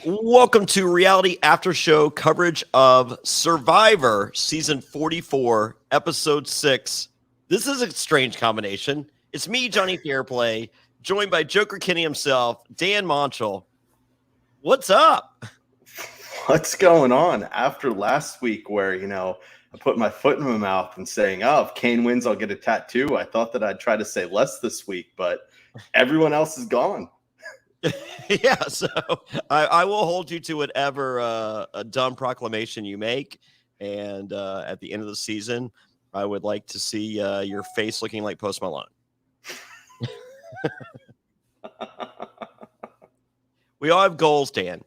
Welcome to Reality After Show coverage of Survivor Season 44, Episode 6. This is a strange combination. It's me, Jonny Fairplay, joined by Joker Kenny himself, Dan Montchal. What's up? What's going on after last week where, I put my foot in my mouth and saying, oh, if Kane wins, I'll get a tattoo. I thought that I'd try to say less this week, but everyone else is gone. Yeah, so I will hold you to whatever a dumb proclamation you make. And at the end of the season, I would like to see your face looking like Post Malone. We all have goals, Dan.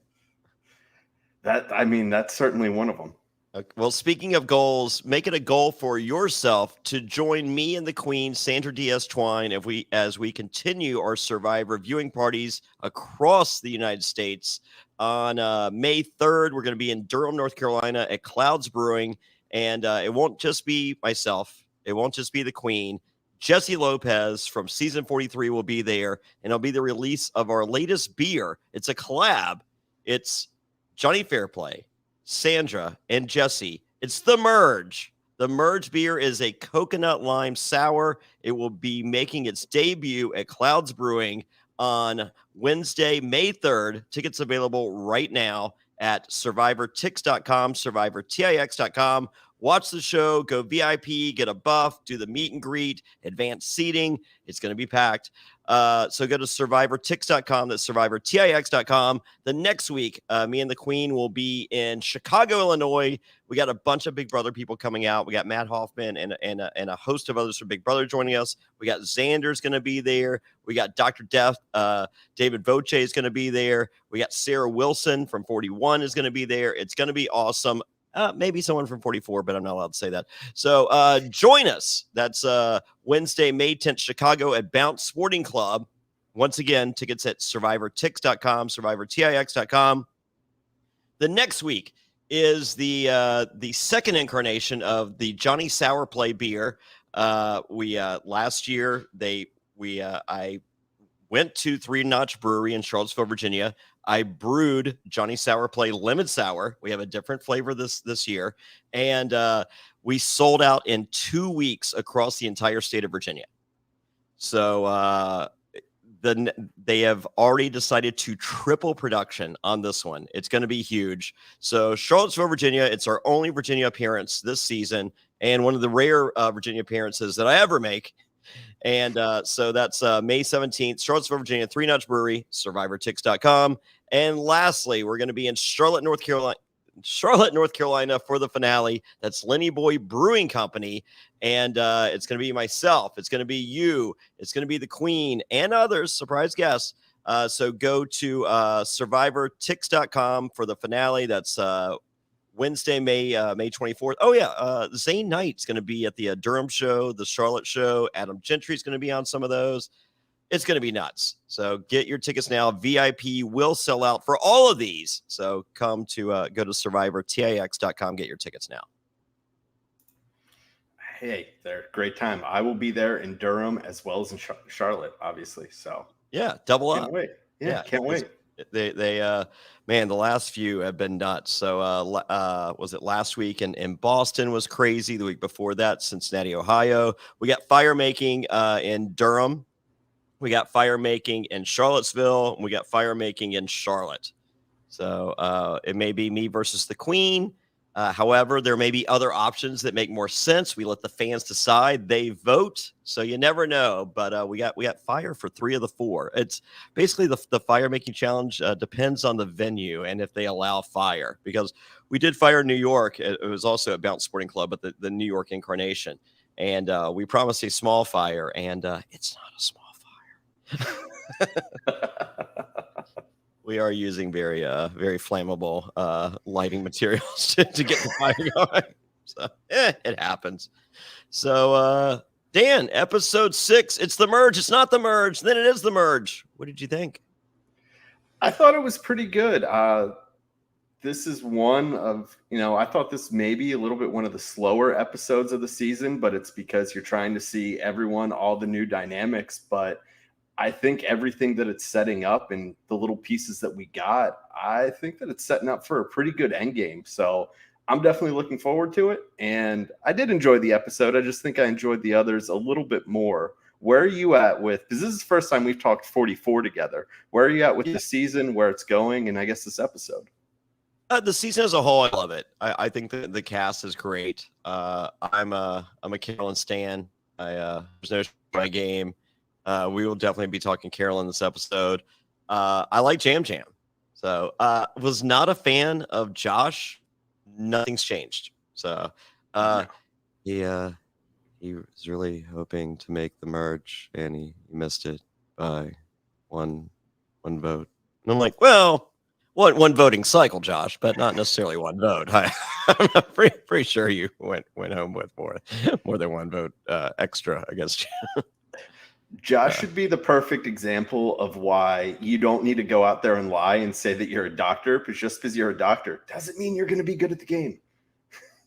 That's certainly one of them. Okay. Well, speaking of goals, make it a goal for yourself to join me and the Queen, Sandra Diaz Twine, as we continue our Survivor viewing parties across the United States. On May 3rd, we're going to be in Durham, North Carolina at Clouds Brewing, and it won't just be myself. It won't just be the Queen. Jesse Lopez from Season 43 will be there, and it'll be the release of our latest beer. It's a collab. It's Jonny Fairplay, Sandra, and Jesse. It's the Merge. The Merge beer is a coconut lime sour. It will be making its debut at Clouds Brewing on Wednesday, May 3rd. Tickets available right now at survivortix.com, survivortix.com. Watch the show, go VIP, get a buff, do the meet and greet, advanced seating. It's going to be packed. So go to survivortix.com. That's survivortix.com. The next week, me and the Queen will be in Chicago, Illinois. We got a bunch of Big Brother people coming out. We got Matt Hoffman and a host of others from Big Brother joining us. We got Xander's going to be there. We got Dr. Death. David Voce is going to be there. We got Sarah Wilson from 41 is going to be there. It's going to be awesome. Maybe someone from 44, but I'm not allowed to say that. So join us. That's Wednesday, May 10th, Chicago at Bounce Sporting Club. Once again, tickets at survivortix.com, survivortix.com. The next week is the second incarnation of the Jonny Sourplay beer. Last year I went to Three Notch Brewery in Charlottesville, Virginia. I brewed Jonny Sourplay Lemon Sour. We have a different flavor this year. And we sold out in 2 weeks across the entire state of Virginia. So they have already decided to triple production on this one. It's going to be huge. So Charlottesville, Virginia, it's our only Virginia appearance this season. And one of the rare Virginia appearances that I ever make. And so that's May 17th, Charlottesville, Virginia, Three Notch Brewery, survivortix.com. And lastly, we're going to be in Charlotte, North Carolina for the finale. That's Lenny Boy Brewing Company. And it's going to be myself. It's going to be you. It's going to be the Queen and others, surprise guests. So go to survivortix.com for the finale. That's Wednesday, May 24th. Oh, yeah. Zane Knight's going to be at the Durham show, the Charlotte show. Adam Gentry's going to be on some of those. It's going to be nuts. So get your tickets now. VIP will sell out for all of these. So come to go to survivortix.com. Get your tickets now. Hey, they're great time. I will be there in Durham as well as in Charlotte, obviously. So yeah, double up. Can't wait. Yeah, can't wait. They man, the last few have been nuts. So was it last week in Boston was crazy. The week before that, Cincinnati, Ohio. We got fire making in Durham. We got fire making in Charlottesville. And we got fire making in Charlotte. So it may be me versus the Queen. However, there may be other options that make more sense. We let the fans decide. They vote, so you never know. But we got fire for 3 of the 4. It's basically the fire making challenge depends on the venue and if they allow fire. Because we did fire in New York. It was also at Bounce Sporting Club, but the New York incarnation. And we promised a small fire, and it's not a small fire. We are using very flammable lighting materials to get the fire going. So it happens. So Dan, episode 6, it's the Merge. It's not the Merge. Then it is the Merge. What did you think? I thought it was pretty good. This is one of, I thought this may be a little bit one of the slower episodes of the season, but it's because you're trying to see everyone, all the new dynamics. But I think everything that it's setting up and the little pieces that we got, I think that it's setting up for a pretty good end game. So I'm definitely looking forward to it. And I did enjoy the episode. I just think I enjoyed the others a little bit more. Where are you at with, because this is the first time we've talked 44 together. Where are you at with the season, where it's going, and I guess this episode? The season as a whole, I love it. I think that the cast is great. I'm a Carolyn stan. There's no my game. We will definitely be talking Carolyn this episode. I like Jam Jam. So was not a fan of Josh. Nothing's changed. So he was really hoping to make the merge, and he missed it by one vote. And I'm like, well, one voting cycle, Josh, but not necessarily one vote. I'm pretty sure you went home with more than one vote extra against you. Josh should be the perfect example of why you don't need to go out there and lie and say that you're a doctor, but just because you're a doctor doesn't mean you're going to be good at the game.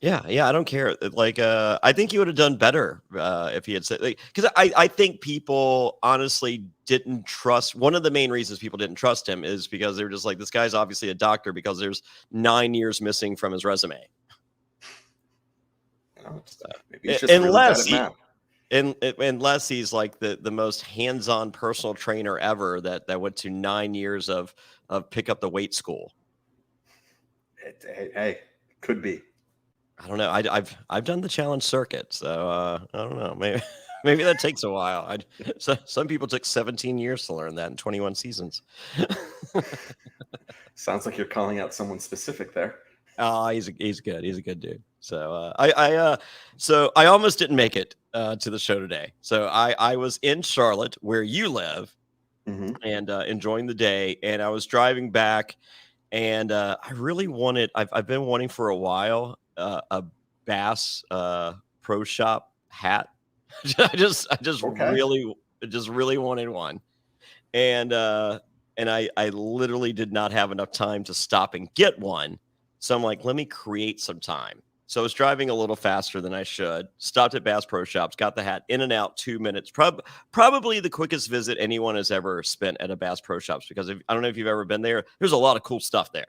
Yeah, I don't care. Like, I think he would have done better if he had said, because I think people honestly didn't trust. One of the main reasons people didn't trust him is because they were just like, this guy's obviously a doctor because there's 9 years missing from his resume. Maybe he's just unless unless he's like the most hands-on personal trainer ever that went to 9 years of pick up the weight school. Hey, could be. I don't know. I've done the challenge circuit, so I don't know. Maybe that takes a while. Some people took 17 years to learn that in 21 seasons. Sounds like you're calling out someone specific there. Oh, he's good. He's a good dude. So I almost didn't make it to the show today. So I was in Charlotte, where you live, and enjoying the day. And I was driving back, and I really wanted. I've been wanting for a while a Bass Pro Shop hat. I just really wanted one, and I literally did not have enough time to stop and get one. So I'm like, let me create some time. So I was driving a little faster than I should. Stopped at Bass Pro Shops, got the hat, in and out 2 minutes. Probably the quickest visit anyone has ever spent at a Bass Pro Shops, because I don't know if you've ever been there. There's a lot of cool stuff there.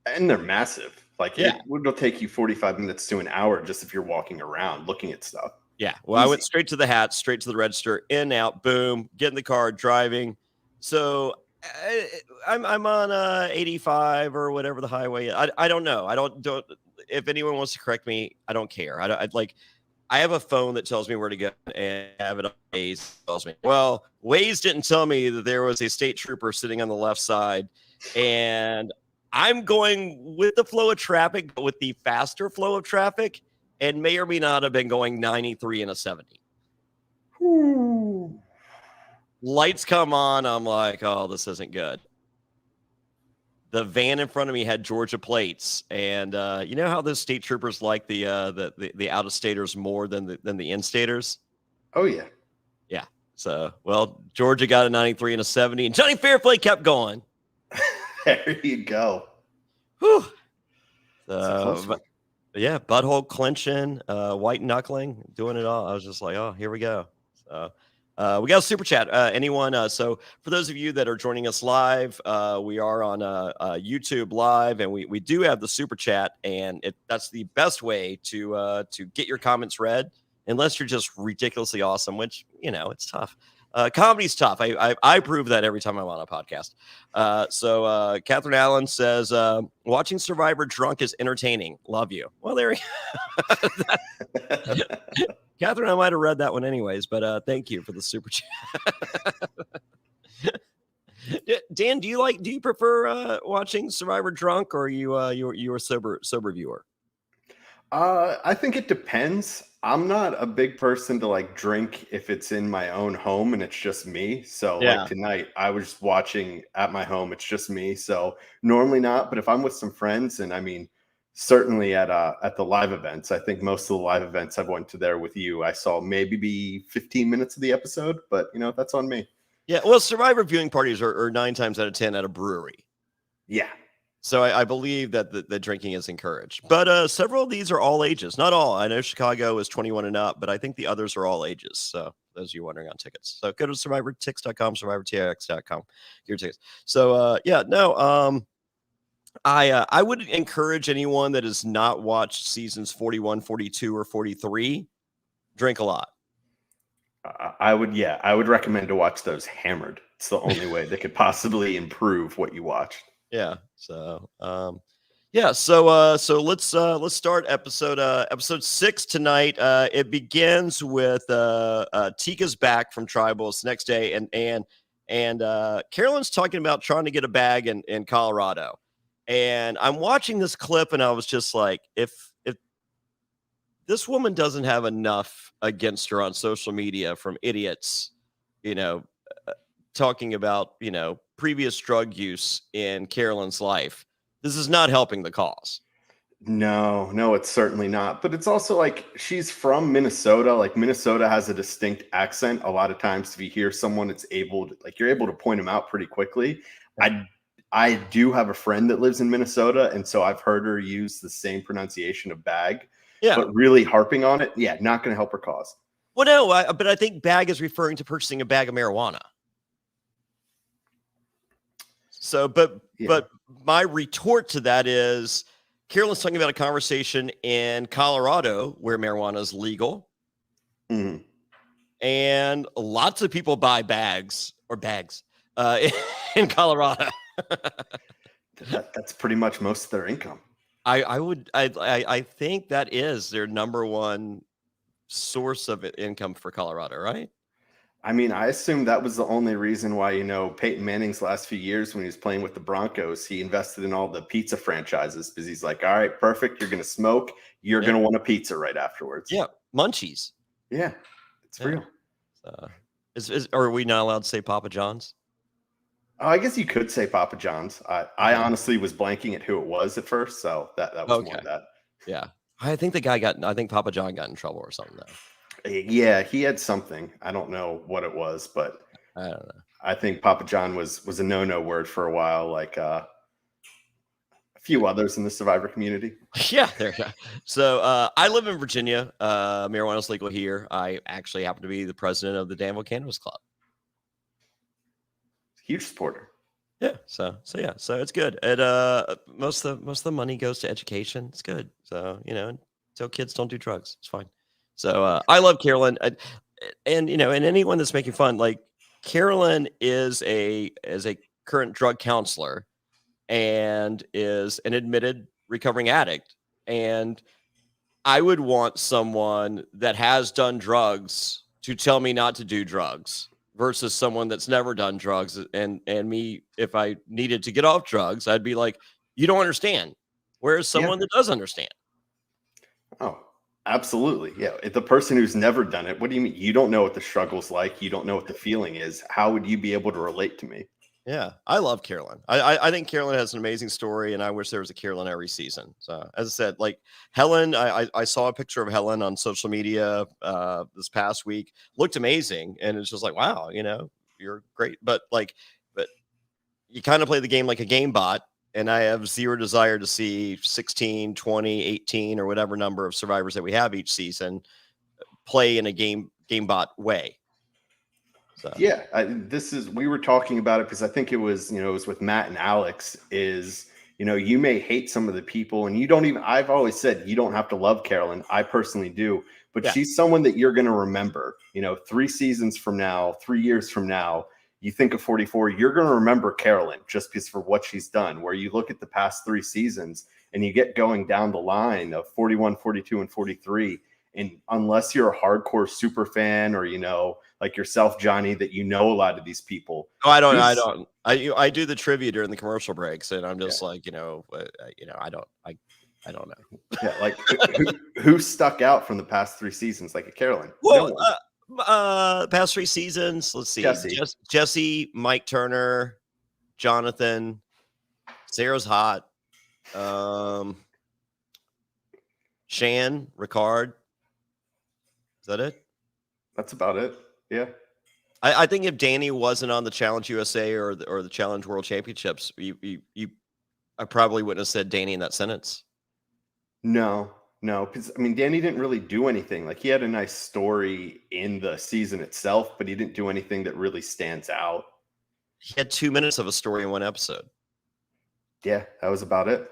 And they're massive. Like, it'll take you 45 minutes to an hour just if you're walking around looking at stuff. Yeah. Well, easy. I went straight to the hat, straight to the register, in, out, boom, get in the car, driving. So I'm on 85 or whatever the highway is. I don't know. I don't. If anyone wants to correct me, I don't care. I have a phone that tells me where to go, and I have it on Waze. Tells me. Well, Waze didn't tell me that there was a state trooper sitting on the left side, and I'm going with the flow of traffic, but with the faster flow of traffic, and may or may not have been going 93 and a 70. Ooh. Lights come on. I'm like, oh, this isn't good. The van in front of me had Georgia plates, and you know how those state troopers like the out-of-staters more than the in-staters? Oh yeah. So, well, Georgia got a 93 and a 70, and Jonny Fairplay kept going. There you go. Whew. Yeah, butthole clenching, white knuckling, doing it all. I was just like, oh, here we go. So we got a super chat. Anyone? So for those of you that are joining us live, we are on YouTube live, and we do have the super chat, and that's the best way to get your comments read, unless you're just ridiculously awesome, which it's tough. Comedy's tough. I prove that every time I'm on a podcast. So Catherine Allen says, watching Survivor drunk is entertaining. Love you. Well, there you go. Catherine, I might have read that one anyways, but thank you for the super chat. Dan, do you prefer watching Survivor drunk, or you a sober viewer? I think it depends. I'm not a big person to drink if it's in my own home and it's just me. So like tonight, I was just watching at my home. It's just me. So normally not, but if I'm with some friends, and I mean, certainly at the live events, I think most of the live events I've went to there with you, I saw maybe 15 minutes of the episode, but that's on me. Yeah. Well, Survivor viewing parties are 9 times out of 10 at a brewery. Yeah. So I believe that the drinking is encouraged, but several of these are all ages. Not all. I know Chicago is 21 and up, but I think the others are all ages. So those of you wondering on tickets, so go to survivortix.com, survivortix.com, your tickets. So yeah, no, I would encourage anyone that has not watched seasons 41, 42, or 43, drink a lot. I would recommend to watch those hammered. It's the only way they could possibly improve what you watched. Yeah. So yeah, so let's start episode 6 tonight. It begins with Tika's back from tribals the next day, and Carolyn's talking about trying to get a bag in Colorado. And I'm watching this clip and I was just like, if this woman doesn't have enough against her on social media from idiots, you know, talking about, previous drug use in Carolyn's life, this is not helping the cause. No, it's certainly not. But it's also like she's from Minnesota. Like Minnesota has a distinct accent. A lot of times, if you hear someone, you're able to point them out pretty quickly. I do have a friend that lives in Minnesota, and so I've heard her use the same pronunciation of bag. Yeah. But really harping on it, not going to help her cause. Well, no, but I think bag is referring to purchasing a bag of marijuana. So, but my retort to that is Carolyn's talking about a conversation in Colorado where marijuana is legal. Mm-hmm. And lots of people buy bags in Colorado. That's pretty much most of their income. I think that is their number one source of income for Colorado, right? I mean, I assume that was the only reason why, Peyton Manning's last few years when he was playing with the Broncos, he invested in all the pizza franchises because he's like, all right, perfect. You're going to smoke. You're going to want a pizza right afterwards. Yeah. Munchies. Yeah. It's real. Are we not allowed to say Papa John's? Oh, I guess you could say Papa John's. I honestly was blanking at who it was at first. So that was more that. Yeah. I think Papa John got in trouble or something though. Yeah, he had something. I don't know what it was, but I don't know. I think Papa John was a no word for a while, like a few others in the Survivor community. Yeah, there you go. So I live in Virginia. Marijuana is legal here. I actually happen to be the president of the Danville Cannabis Club. Huge supporter. Yeah, so it's good. And most of the money goes to education. It's good. So so kids don't do drugs. It's fine. So I love Carolyn, and anyone that's making fun, like Carolyn is a current drug counselor and is an admitted recovering addict. And I would want someone that has done drugs to tell me not to do drugs versus someone that's never done drugs. And me, if I needed to get off drugs, I'd be like, you don't understand. Whereas someone that does understand. Oh, absolutely. Yeah. If the person who's never done it, what do you mean? You don't know what the struggle's like. You don't know what the feeling is. How would you be able to relate to me? Yeah, I love Carolyn. I think Carolyn has an amazing story, and I wish there was a Carolyn every season. So, as I said, like Helen, I saw a picture of Helen on social media this past week. Looked amazing, and it's just like, wow, you're great. But you kind of play the game like a game bot, and I have zero desire to see 16, 20, 18, or whatever number of survivors that we have each season play in a game bot way. So. Yeah, we were talking about it because I think it was with Matt and Alex you may hate some of the people and I've always said you don't have to love Carolyn. I personally do, but she's someone that you're going to remember, 3 seasons from now, 3 years from now, you think of 44, you're going to remember Carolyn just because for what she's done, where you look at the past 3 seasons and you get going down the line of 41, 42, and 43. And unless you're a hardcore super fan or, like yourself, Johnny, that a lot of these people. Oh, I don't. I do the trivia during the commercial breaks, and I'm just like, I don't know. Yeah, like who stuck out from the past 3 seasons, like a Carolyn? Well, past 3 seasons. Let's see, Jesse, Mike Turner, Jonathan, Sarah's hot, Shan, Ricard. Is that it? That's about it. Yeah. I think if Danny wasn't on the Challenge USA or the Challenge World Championships, you I probably wouldn't have said Danny in that sentence. No, because I mean, Danny didn't really do anything. Like he had a nice story in the season itself, but he didn't do anything that really stands out. He had 2 minutes of a story in one episode. Yeah, that was about it.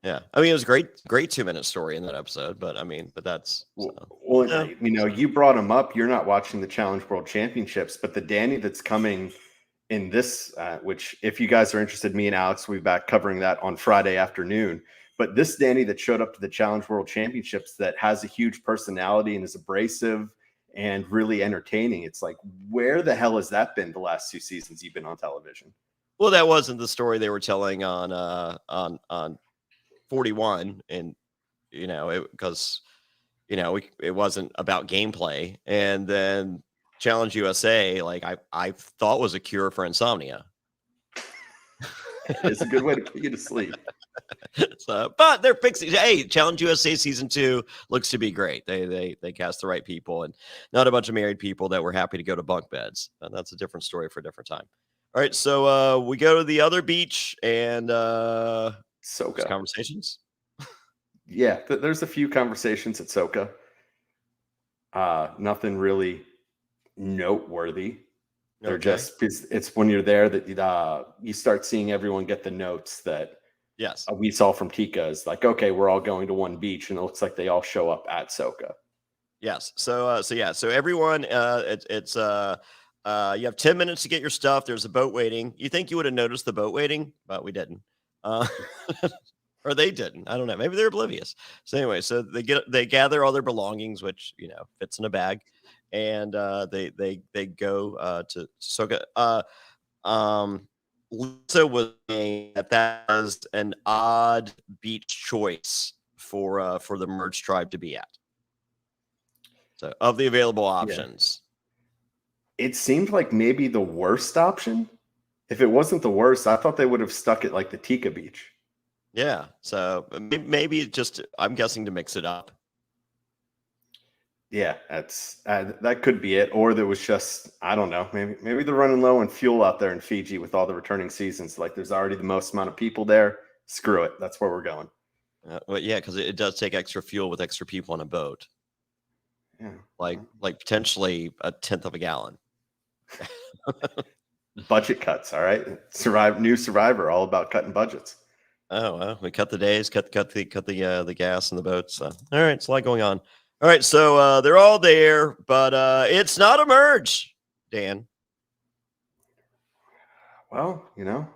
Yeah, I mean, it was great 2 minute story in that episode. But I mean, but that's well, you know, you brought him up. You're not watching the Challenge World Championships, but the Danny that's coming in this, which if you guys are interested, me and Alex will be back covering that on Friday afternoon. But this Danny that showed up to the Challenge World Championships that has a huge personality and is abrasive and really entertaining. It's like, where the hell has that been the last 2 seasons you've been on television? Well, that wasn't the story they were telling on 41, and you know, because you know, it wasn't about gameplay. And then Challenge USA, like I thought was a cure for insomnia. It's a good way to put you to sleep. So, but they're fixing. Hey, Challenge USA season 2 looks to be great. They cast the right people and not a bunch of married people that were happy to go to bunk beds. And that's a different story for a different time. All right, so we go to the other beach and Soka conversations. Yeah, there's a few conversations at Soka. Nothing really noteworthy. They're just, it's when you're there that you start seeing everyone get the notes that yes we saw from Tika is like, okay, we're all going to one beach, and it looks like they all show up at Soka. Yes. So everyone, it's you have 10 minutes to get your stuff. There's a boat waiting. You think you would have noticed the boat waiting, but we didn't. Or they didn't. I don't know. Maybe they're oblivious. So anyway, so they gather all their belongings, which fits in a bag, and they go to Soka. Lisa was saying that was an odd beach choice for the merge tribe to be at. So of the available options, it seemed like maybe the worst option. If it wasn't the worst, I thought they would have stuck it like the Tika beach. Yeah. So maybe just, I'm guessing, to mix it up. Yeah, that's that could be it. Or there was just, I don't know, maybe they're running low on fuel out there in Fiji with all the returning seasons. Like there's already the most amount of people there. Screw it. That's where we're going. Well, yeah, because it does take extra fuel with extra people on a boat. Yeah, like potentially 1/10 of a gallon. Budget cuts. All right, new Survivor, all about cutting budgets. Oh well, we cut the days, cut the gas in the boats. So. All right, it's a lot going on. All right, so they're all there, but it's not a merge, Dan. Well, the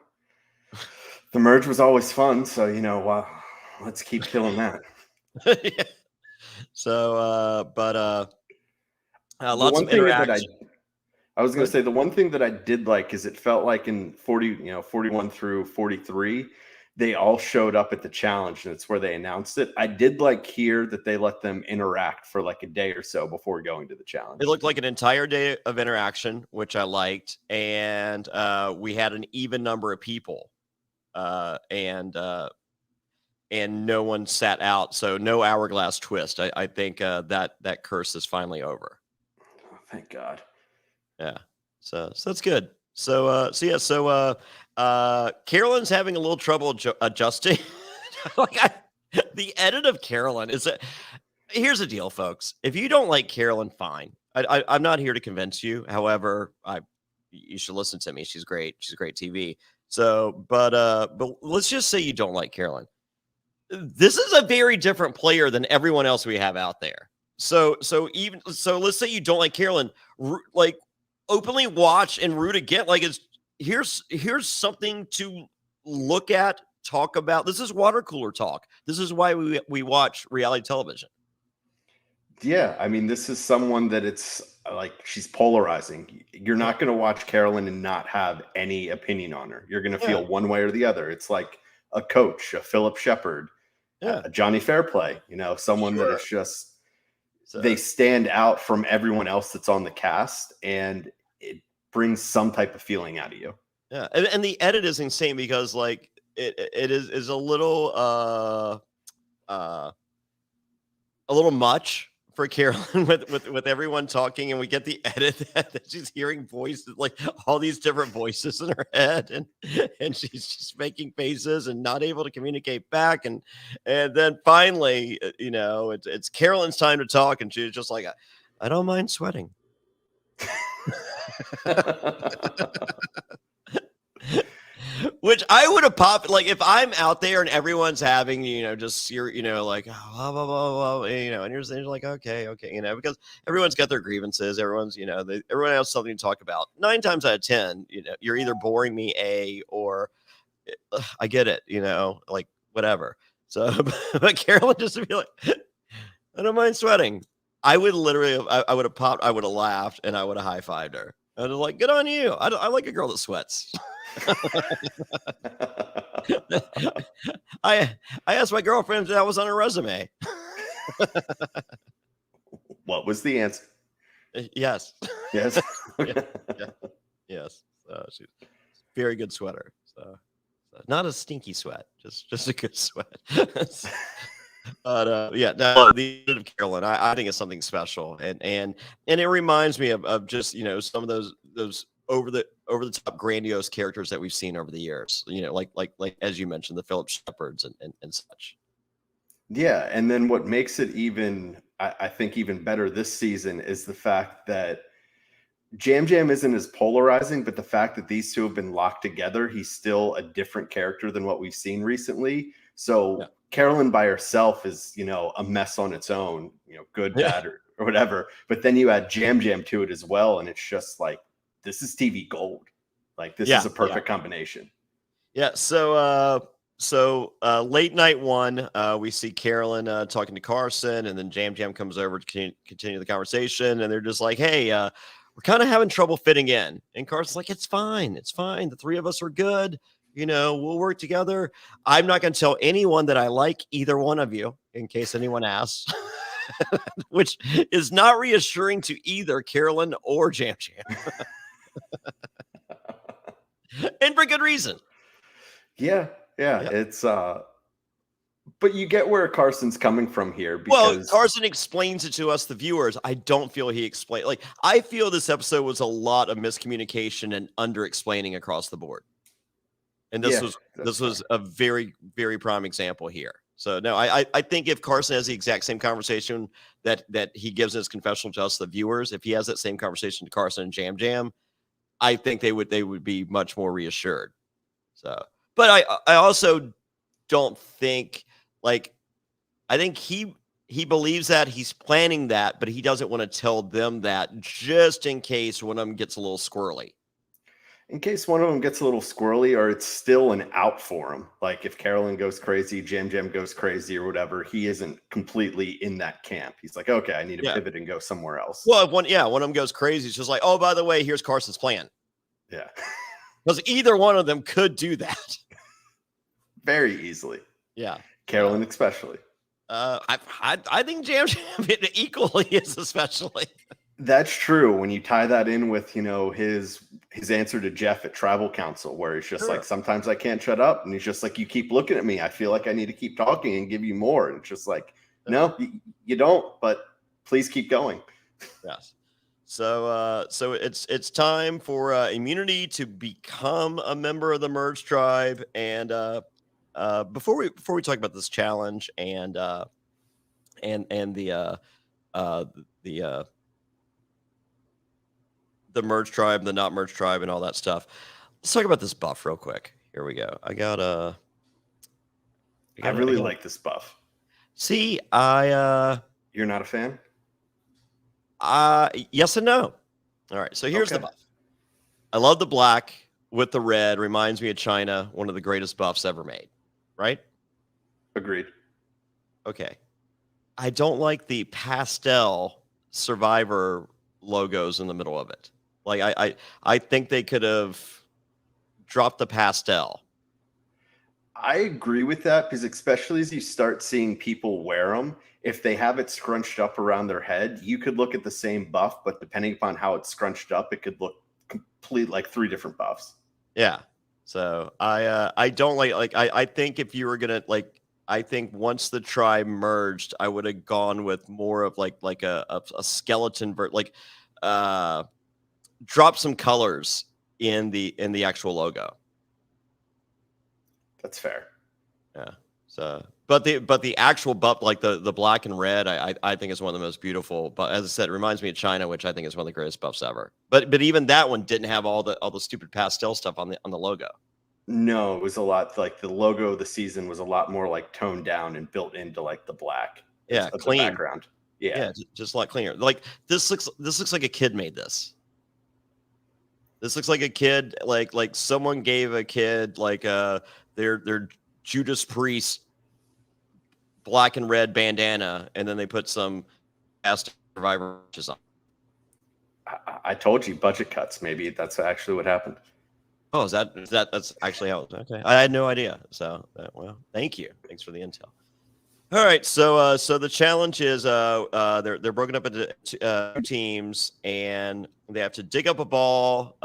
merge was always fun, so let's keep killing that. Yeah. So, lots of interaction. I was going to say the one thing that I did like is it felt like in 41 through 43, they all showed up at the challenge, and it's where they announced it. I did like here that they let them interact for like a day or so before going to the challenge. It looked like an entire day of interaction, which I liked, and we had an even number of people, and no one sat out, so no hourglass twist. I think that curse is finally over. Oh, thank God. Yeah, so that's good. So Carolyn's having a little trouble adjusting. The edit of Carolyn is here's the deal, folks. If you don't like Carolyn, fine. I'm not here to convince you. However, you should listen to me. She's great. She's great TV. So, but let's just say you don't like Carolyn. This is a very different player than everyone else we have out there. So let's say you don't like Carolyn, like openly watch and root again. Like here's something to look at, talk about. This is water cooler talk. This is why we watch reality television. Yeah, I mean, this is someone that it's like she's polarizing. You're not going to watch Carolyn and not have any opinion on her. You're going to feel one way or the other. It's like a coach, a Philip Shepard, a Jonny Fairplay, someone that is just, they stand out from everyone else that's on the cast, and it brings some type of feeling out of you. Yeah. And the edit is insane because like it is a little much for Carolyn with everyone talking, and we get the edit that she's hearing voices, like all these different voices in her head, and she's just making faces and not able to communicate back, and then finally, it's Carolyn's time to talk, and she's just like, I don't mind sweating. Which I would have popped, like, if I'm out there and everyone's having, just like, oh, blah, blah, blah, blah, and you're like, okay, because everyone's got their grievances. Everyone's, everyone has something to talk about. 9 times out of 10, you're either boring me, or I get it, like whatever. So, but Carolyn just to be like, I don't mind sweating. I would literally, I would have popped, I would have laughed, and I would have high-fived her. I was like, good on you. I like a girl that sweats. I asked my girlfriend if that was on her resume. What was the answer? Yes. Yes. Yeah. Yes. She's very good sweater. So not a stinky sweat, just a good sweat. But no, the end of Carolyn, I think it's something special, and it reminds me of just some of those over the top grandiose characters that we've seen over the years. Like as you mentioned, the Philip Shepherds and such. Yeah, and then what makes it even, I think, even better this season is the fact that Jam Jam isn't as polarizing, but the fact that these two have been locked together, he's still a different character than what we've seen recently. So yeah. Carolyn by herself is, a mess on its own, good, bad, or whatever. But then you add Jam Jam to it as well, and it's just like, this is TV gold. Like, this is a perfect combination. Yeah. So late night one, we see Carolyn talking to Carson, and then Jam Jam comes over to continue the conversation, and they're just like, hey, we're kind of having trouble fitting in. And Carson's like, it's fine. The 3 of us are good. We'll work together. I'm not going to tell anyone that I like either one of you, in case anyone asks, which is not reassuring to either Carolyn or Jam Jam. And for good reason. Yeah. It's but you get where Carson's coming from here, because Carson explains it to us, the viewers. I don't feel he explained. Like, I feel this episode was a lot of miscommunication and under-explaining across the board. And this was a very, very prime example here. So no, I think if Carson has the exact same conversation that he gives in his confessional to us, the viewers, if he has that same conversation to Carson and Jam Jam, I think they would be much more reassured. So, but I also don't think, like, I think he believes that, he's planning that, but he doesn't want to tell them that, just in case one of them gets a little squirrely. In case one of them gets a little squirrely, or it's still an out for him. Like, if Carolyn goes crazy, Jam Jam goes crazy, or whatever, he isn't completely in that camp. He's like, okay, I need to pivot and go somewhere else. Well, if one of them goes crazy, it's just like, oh, by the way, here's Carson's plan. Yeah. Because either one of them could do that. Very easily. Yeah. Carolyn especially. I think Jam Jam equally is especially. That's true. When you tie that in with, his answer to Jeff at Tribal Council, where he's just like, sometimes I can't shut up. And he's just like, you keep looking at me. I feel like I need to keep talking and give you more. And it's just like, no, you don't, but please keep going. Yes. So it's time for Immunity to become a member of the Merge Tribe. And before we talk about this challenge and the Merge Tribe, the not Merge Tribe, and all that stuff, let's talk about this buff real quick. Here we go. I really like this buff. See, you're not a fan? Yes and no. All right, so here's the buff. I love the black with the red. Reminds me of China, one of the greatest buffs ever made. Right? Agreed. Okay. I don't like the pastel Survivor logos in the middle of it. Like, I think they could have dropped the pastel. I agree with that, because especially as you start seeing people wear them, if they have it scrunched up around their head, you could look at the same buff, but depending upon how it's scrunched up, it could look complete, like 3 different buffs. Yeah. So I don't like I think if you were gonna, like, I think once the tribe merged, I would have gone with more of like a skeleton drop some colors in the actual logo. That's fair. Yeah. So, but the actual buff, like the black and red, I think is one of the most beautiful. But as I said, it reminds me of China, which I think is one of the greatest buffs ever. But even that one didn't have all the stupid pastel stuff on the logo. No, it was a lot like the logo of the season was a lot more like toned down and built into like the black Yeah, of the clean. background. Yeah. Yeah, just a lot cleaner. Like this looks like a kid made this. This looks like a kid, like someone gave a kid like their Judas Priest black and red bandana, and then they put some past survivor on. I told you budget cuts. Maybe that's actually what happened. Oh, that's actually how it was? Okay. I had no idea. So, well, thank you. Thanks for the intel. All right. So the challenge is they're broken up into two teams, and they have to dig up a ball,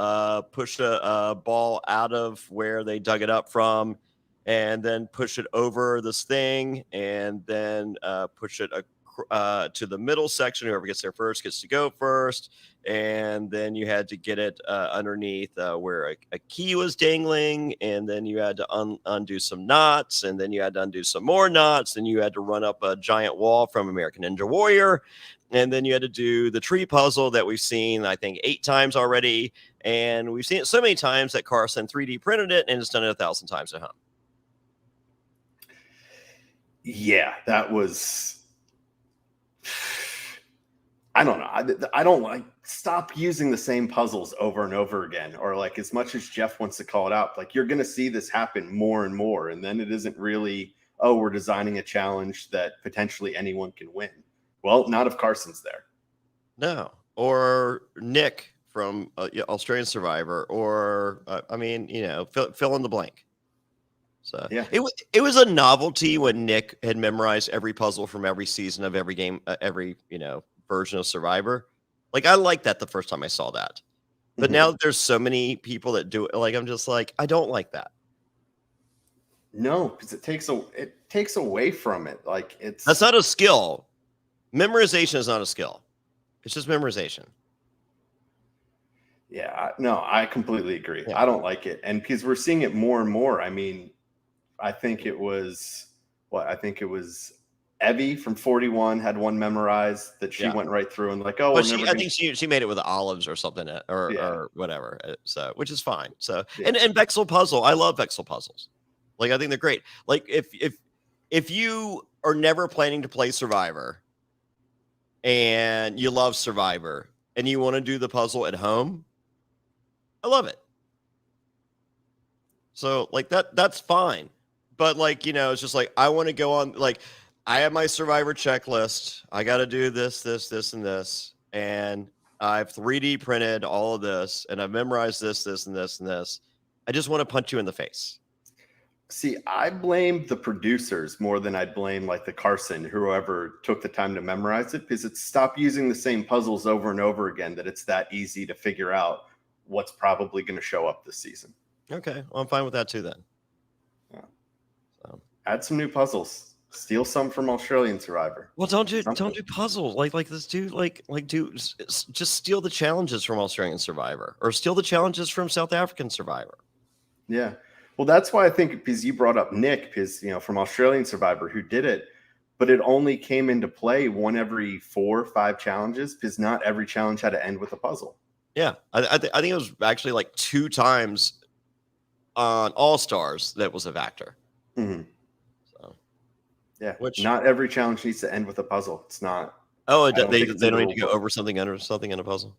push a ball out of where they dug it up from, and then push it over this thing, and then push it to the middle section. Whoever gets there first gets to go first. And then you had to get it underneath where a key was dangling, and then you had to undo some knots, and then you had to undo some more knots, and you had to run up a giant wall from American Ninja Warrior, and then you had to do the tree puzzle that we've seen, I think, 8 times already, and we've seen it so many times that Carson 3D printed it and has done it 1,000 times at home. Yeah, that was... I don't know. I don't like stop using the same puzzles over and over again, or like as much as Jeff wants to call it out, like you're going to see this happen more and more. And then it isn't really, oh, we're designing a challenge that potentially anyone can win. Well, not if Carson's there. No. Or Nick from Australian Survivor, or I mean, fill in the blank. So yeah, it was a novelty when Nick had memorized every puzzle from every season of every game, every version of Survivor. Like I liked that the first time I saw that, but now that there's so many people that do it, like I'm just like I don't like that. No, because it takes away from it. Like that's not a skill. Memorization is not a skill. It's just memorization. Yeah, no, I completely agree. Yeah. I don't like it, and because we're seeing it more and more. I mean, I think it was Evie from 41 had one memorized that she went right through and like, oh, but I think she made it with olives or something or whatever. So, which is fine. So, and Vexel puzzle, I love Vexel puzzles. Like, I think they're great. Like if you are never planning to play Survivor and you love Survivor and you want to do the puzzle at home, I love it. So like that's fine. But like, it's just like, I want to go on, like, I have my Survivor checklist. I got to do this, and this. And I've 3D printed all of this, and I've memorized this, and this, and this. I just want to punch you in the face. See, I blame the producers more than I'd blame like the Carson, whoever took the time to memorize it, because it's stop using the same puzzles over and over again that it's that easy to figure out what's probably going to show up this season. Okay. Well, I'm fine with that too then. Yeah. So, add some new puzzles. Steal some from Australian Survivor. Well, don't do puzzles like this. Just steal the challenges from Australian Survivor, or steal the challenges from South African Survivor. Yeah, well, that's why I think, because you brought up Nick, because from Australian Survivor who did it, but it only came into play one every 4 or 5 challenges, because not every challenge had to end with a puzzle. Yeah, I think it was actually like 2 times on All Stars that was a factor. Mm-hmm. Yeah, which not every challenge needs to end with a puzzle. It's not. Oh, they don't need to go over something under something in a puzzle.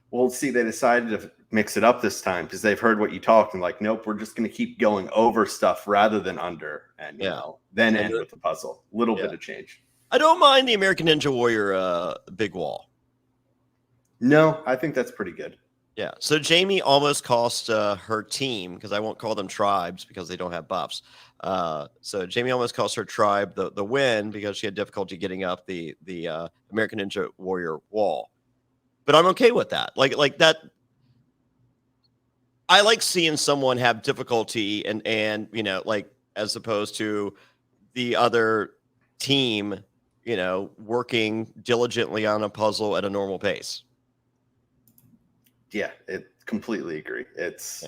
Well, see, they decided to mix it up this time because they've heard what you talked and like, nope, we're just going to keep going over stuff rather than under, and then end with the puzzle. Little bit of change. I don't mind the American Ninja Warrior big wall. No, I think that's pretty good. Yeah. So Jamie almost cost her team, because I won't call them tribes because they don't have buffs. So Jamie almost cost her tribe the win because she had difficulty getting up the American Ninja Warrior wall. But I'm okay with that. Like that. I like seeing someone have difficulty and like, as opposed to the other team, working diligently on a puzzle at a normal pace. Yeah, completely agree. It's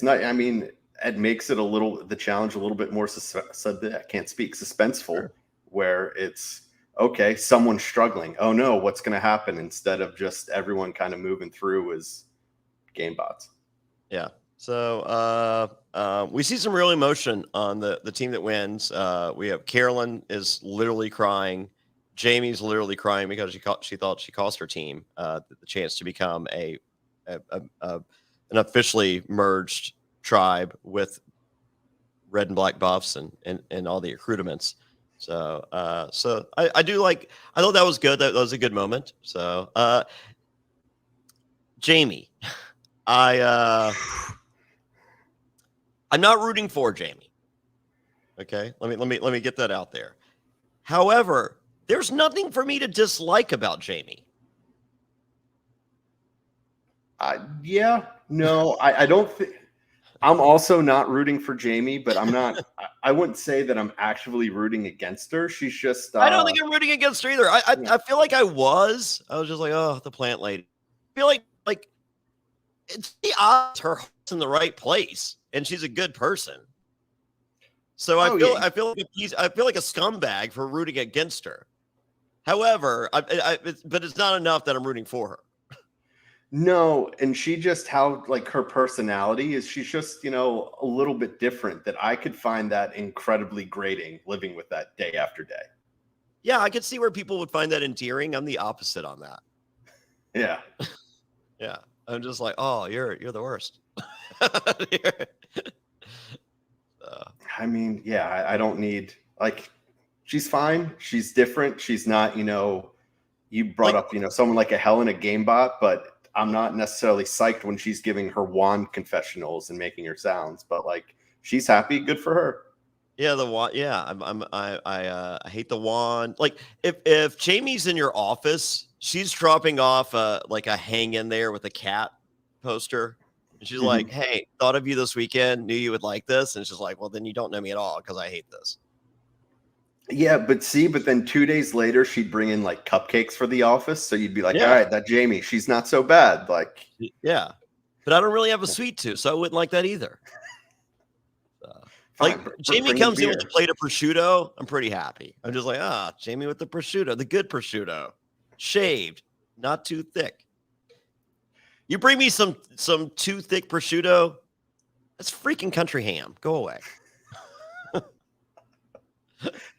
not. I mean, it makes it the challenge a little bit more. I can't speak. Suspenseful, Sure. where it's okay. Someone's struggling. Oh no, what's going to happen? Instead of just everyone kind of moving through as game bots. Yeah. So we see some real emotion on the team that wins. We have Carolyn is literally crying. Jamie's literally crying because she thought she cost her team the chance to become an officially merged tribe with red and black buffs and all the accoutrements. So I do like. I thought that was good. That was a good moment. So Jamie, I'm not rooting for Jamie. Okay, let me get that out there. However, there's nothing for me to dislike about Jamie. Yeah, no, I don't think. I'm also not rooting for Jamie, but I'm not. I wouldn't say that I'm actively rooting against her. She's just. I don't think I'm rooting against her either. I feel like I was just like, oh, the plant lady. I feel like it's the odds her heart's in the right place, and she's a good person. So I feel like a scumbag for rooting against her. However, but it's not enough that I'm rooting for her. No, and she just how like her personality is. She's just a little bit different. That I could find that incredibly grating living with that day after day. Yeah, I could see where people would find that endearing. I'm the opposite on that. Yeah. Yeah. I'm just like, oh, you're the worst. I mean, yeah, I don't need she's fine. She's different. She's not, you brought up, someone like a Helena Gamebot, but I'm not necessarily psyched when she's giving her wand confessionals and making her sounds, but she's happy. Good for her. Yeah, the wand. Yeah, I hate the wand. Like if Jamie's in your office, she's dropping off a hang in there with a cat poster. And she's like, hey, thought of you this weekend, knew you would like this. And she's like, well, then you don't know me at all because I hate this. Yeah, but then 2 days later, she'd bring in cupcakes for the office. So you'd be like, all right, that Jamie, she's not so bad. Yeah, but I don't really have a sweet tooth, so I wouldn't like that either. Jamie comes in with a plate of prosciutto, I'm pretty happy. I'm just like, Jamie with the prosciutto, the good prosciutto, shaved, not too thick. You bring me some too thick prosciutto, that's freaking country ham. Go away.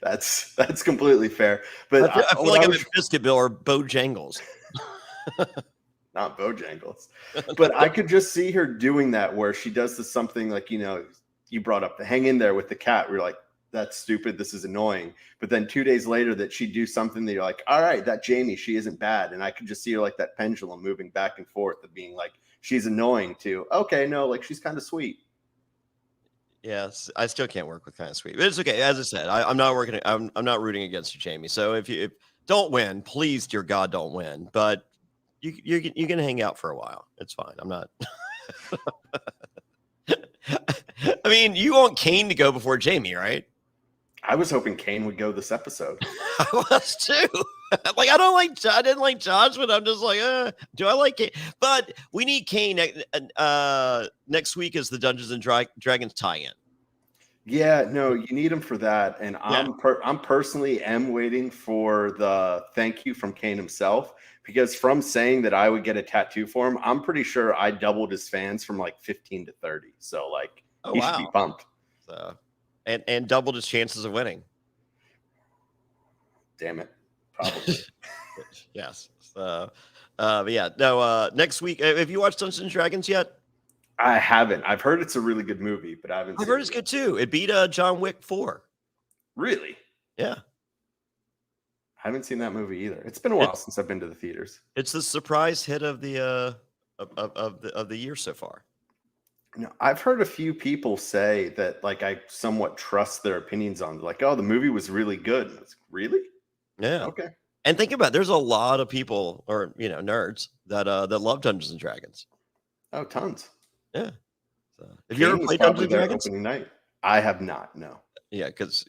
That's completely fair. But I feel like I'm at Biscuitville or Bojangles. Not Bojangles. But I could just see her doing that where she does something you brought up the hang in there with the cat. We're like, that's stupid. This is annoying. But then 2 days later that she'd do something that you're like, all right, that Jamie, she isn't bad. And I could just see her that pendulum moving back and forth of being she's annoying to, okay, no, she's kind of sweet. Yes, I still can't work with kind of sweet, but it's okay. As I said, I'm not working. I'm not rooting against you, Jamie. So if don't win, please, dear God, don't win. But you can hang out for a while. It's fine. I'm not. I mean, you want Kane to go before Jamie, right? I was hoping Kane would go this episode. I was too. I didn't like Josh, but I'm just like, do I like Kane? But we need Kane next week as the Dungeons and Dragons tie-in. Yeah, no, you need him for that. And I'm personally waiting for the thank you from Kane himself, because from saying that I would get a tattoo for him, I'm pretty sure I doubled his fans from 15 to 30. So he should be pumped. So and doubled his chances of winning. Damn it. Probably. Yes. But yeah, no, next week, have you watched Dungeons and Dragons yet? I haven't. I've heard it's a really good movie, but I've heard it's good too. It beat John Wick 4. Really? Yeah. I haven't seen that movie either. It's been a while since I've been to the theaters. It's the surprise hit of the of the year so far. No, I've heard a few people say that I somewhat trust their opinions on oh, the movie was really good. Really? Yeah. Okay. And think about it, there's a lot of people or nerds that love Dungeons and Dragons. Oh, tons. Yeah. So, have you ever played Dungeons and Dragons? Opening night. I have not. No. Yeah, because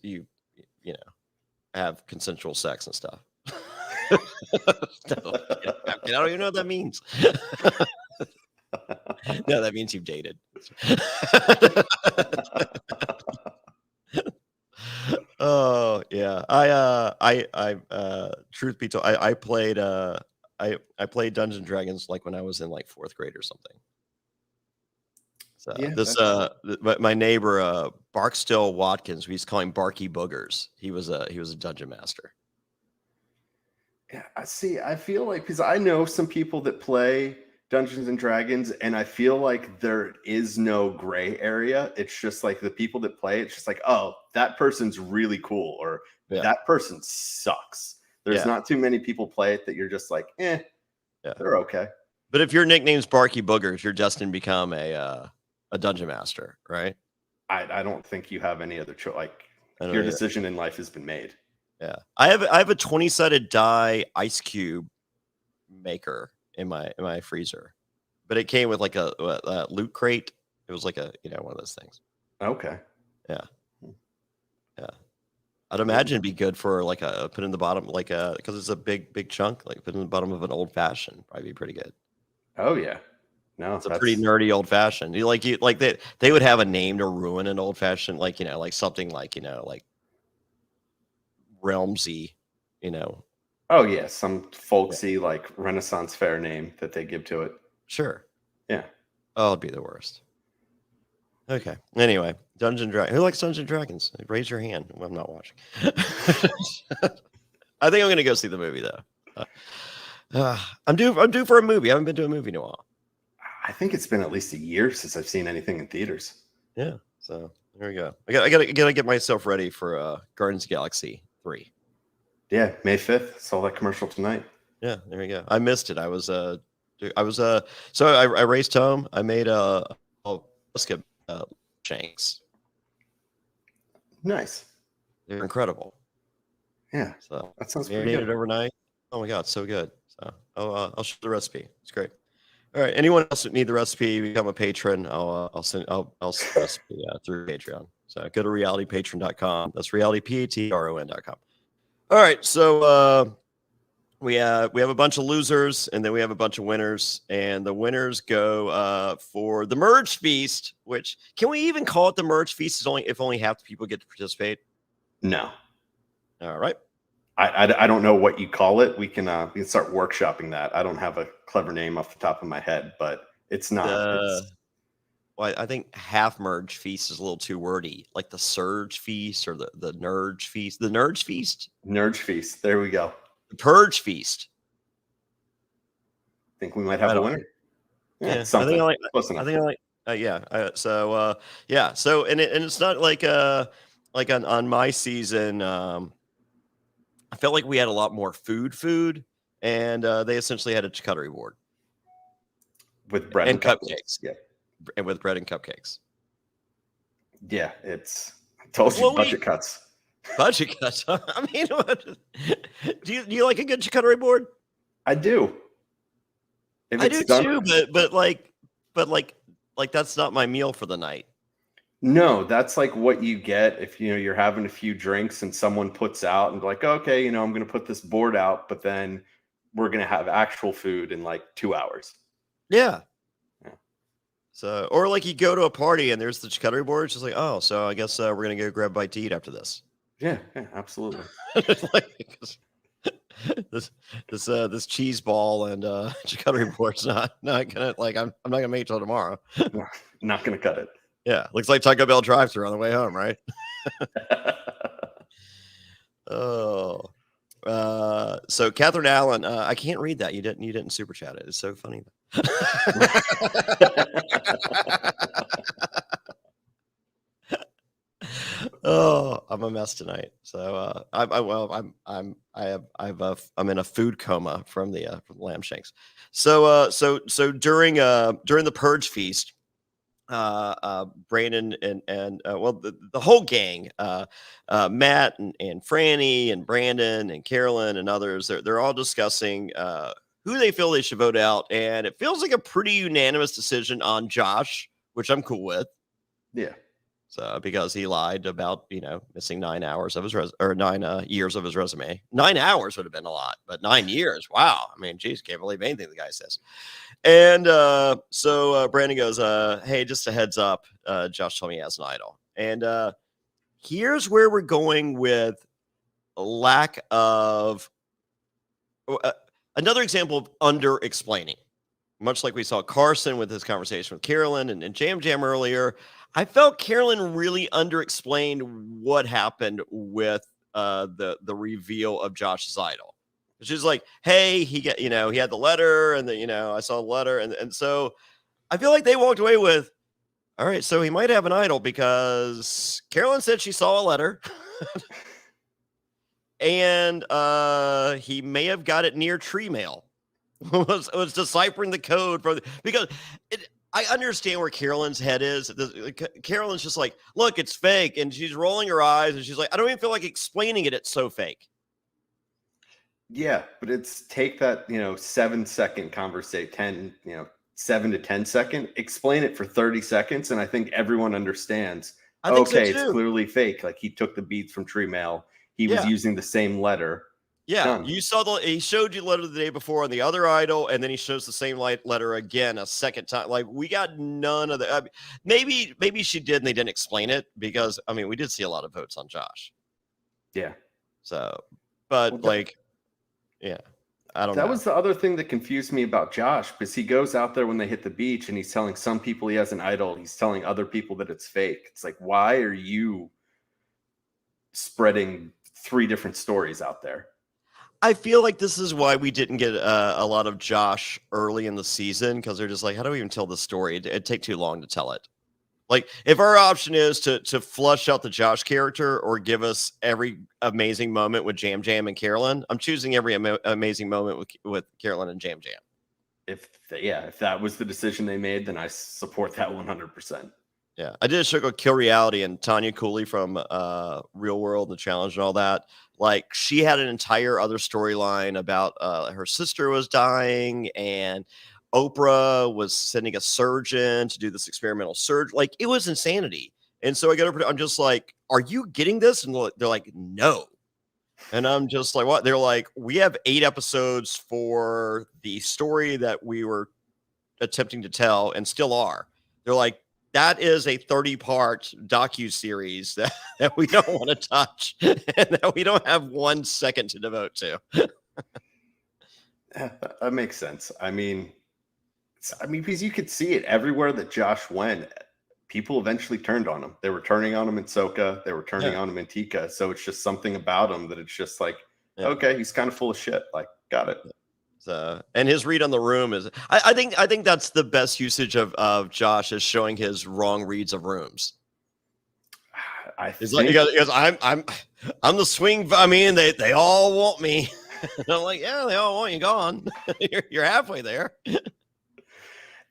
have consensual sex and stuff. No, I don't even know what that means. No, that means you've dated. Oh yeah, truth be told, I played I played Dungeons and Dragons like when I was in like 4th grade or something. So Yeah, this my neighbor Barkstill Watkins, we used to call him Barky Boogers. He was a dungeon master. Yeah, I see. I feel like, because I know some people that play Dungeons and Dragons, and I feel like there is no gray area. It's just like the people that play, it's just like, oh, that person's really cool, or Yeah. that person sucks. There's not too many people play it that you're just like, they're okay. But if your nickname's Barky Boogers, you're destined to become a dungeon master, right? I don't think you have any other choice. Like, your decision in life has been made. Yeah, I have a 20-sided die ice cube maker in my freezer, but it came with like a loot crate. It was like a one of those things. Okay. Yeah. I'd imagine it'd be good for like put in the bottom, like because it's a big chunk, like put in the bottom of an old fashioned. Probably be pretty good. Oh yeah. No, it's a pretty nerdy old fashioned. You like they would have a name to ruin an old fashioned, like like something like like Realmsy, Oh yeah, some folksy like Renaissance fair name that they give to it. Sure. Yeah. Oh, it'd be the worst. Okay. Anyway, Dungeon Dragon. Who likes Dungeon Dragons? Raise your hand. Well, I'm not watching. I think I'm gonna go see the movie though. I'm due for a movie. I haven't been to a movie in a while. I think it's been at least a year since I've seen anything in theaters. Yeah. So there we go. I gotta get myself ready for Guardians of the Galaxy 3. Yeah, May 5th. Saw that commercial tonight. Yeah, there we go. I missed it. So I raced home. I made skip shanks. Nice. They're incredible. Yeah. So that sounds pretty marinated good. overnight. Oh my god, so good. So I'll show the recipe. It's great. All right. Anyone else that need the recipe, become a patron. I'll send the recipe through Patreon. So go to realitypatron.com. That's realitypatron.com. All right. So we have a bunch of losers, and then we have a bunch of winners, and the winners go for the merge feast. Which, can we even call it the merge feast? If only half the people get to participate. No. All right. I don't know what you call it. We can start workshopping that. I don't have a clever name off the top of my head, but it's not. Well, I think half merge feast is a little too wordy, like the surge feast or the nerge feast. The nerge feast. Nerge feast. There we go. The purge feast. I think we might have a winner. Yeah, something. I think I like. Yeah. So and it's not like on my season. I felt like we had a lot more food, and they essentially had a charcuterie board with bread and cupcakes. Yeah, and with bread and cupcakes. Yeah, it's told you budget cuts. Budget cuts. I mean, do you like a good charcuterie board? I do. I do too, but that's not my meal for the night. No, that's like what you get if you're having a few drinks and someone puts out and like, okay, I'm going to put this board out, but then we're going to have actual food in like 2 hours. Yeah. So, or like you go to a party and there's the charcuterie board. It's just like, oh, so I guess we're going to go grab a bite to eat after this. Yeah, absolutely. This cheese ball and charcuterie board's not gonna I'm not gonna make it till tomorrow. Not gonna cut it. Yeah, looks like Taco Bell drive-thru on the way home, right? Oh, so Catherine Allen, I can't read that. You didn't super chat it. It's so funny. Oh, I'm a mess tonight. So I'm in a food coma from the lamb shanks. So during the purge feast, Brandon and the whole gang, Matt and Franny and Brandon and Carolyn and others, they're all discussing who they feel they should vote out, and it feels like a pretty unanimous decision on Josh, which I'm cool with. Yeah. So because he lied about, missing 9 hours of his 9 years of his resume. 9 hours would have been a lot, but 9 years, wow. I mean, geez, can't believe anything the guy says. And so Brandon goes, hey, just a heads up, Josh told me he has an idol. And here's where we're going with a lack of another example of under-explaining. Much like we saw Carson with his conversation with Carolyn and Jam Jam earlier, I felt Carolyn really under-explained what happened with the reveal of Josh's idol. She's like, hey, he had the letter, and I saw the letter, and so I feel like they walked away with, all right, so he might have an idol because Carolyn said she saw a letter. And he may have got it near tree mail. was deciphering the code because I understand where Carolyn's head is. Carolyn's just like, look, it's fake, and she's rolling her eyes, and she's like, I don't even feel like explaining it. It's so fake. Yeah, but it's take that 7-second conversation, 7 to 10 second, explain it for 30 seconds, and I think everyone understands. I think okay, so too. It's clearly fake. Like he took the beads from tree mail. He was using the same letter. Yeah, Done. you saw he showed you the letter the day before on the other idol, and then he shows the same letter again a second time. Like we got none of the. Maybe she did, and they didn't explain it because we did see a lot of votes on Josh. Yeah. So, but yeah, I don't know. That was the other thing that confused me about Josh, because he goes out there when they hit the beach, and he's telling some people he has an idol. He's telling other people that it's fake. It's like, why are you spreading 3 different stories out there? I feel like this is why we didn't get a lot of Josh early in the season, because they're just like, how do we even tell the story? It'd take too long to tell it. Like, if our option is to flush out the Josh character or give us every amazing moment with Jam Jam and Carolyn, I'm choosing every amazing moment with Carolyn and Jam Jam. If that was the decision they made, then I support that 100%. Yeah, I did a show called Kill Reality, and Tanya Cooley from Real World, The Challenge, and all that. Like, she had an entire other storyline about her sister was dying, and Oprah was sending a surgeon to do this experimental surgery. Like, it was insanity. And so I'm just like, are you getting this? And they're like, no. And I'm just like, what? They're like, we have 8 episodes for the story that we were attempting to tell and still are. They're like, that is a 30-part docu-series that we don't want to touch and that we don't have 1 second to devote to. That makes sense. I mean, because you could see it everywhere that Josh went. People eventually turned on him. They were turning on him in Soka. They were turning on him in Tika. So it's just something about him that it's just like, okay, he's kind of full of shit. Like, got it. So, and his read on the room is, I think that's the best usage of Josh, is showing his wrong reads of rooms. He goes, I'm the swing. I mean, they all want me. And I'm like, yeah, they all want you gone. You're halfway there.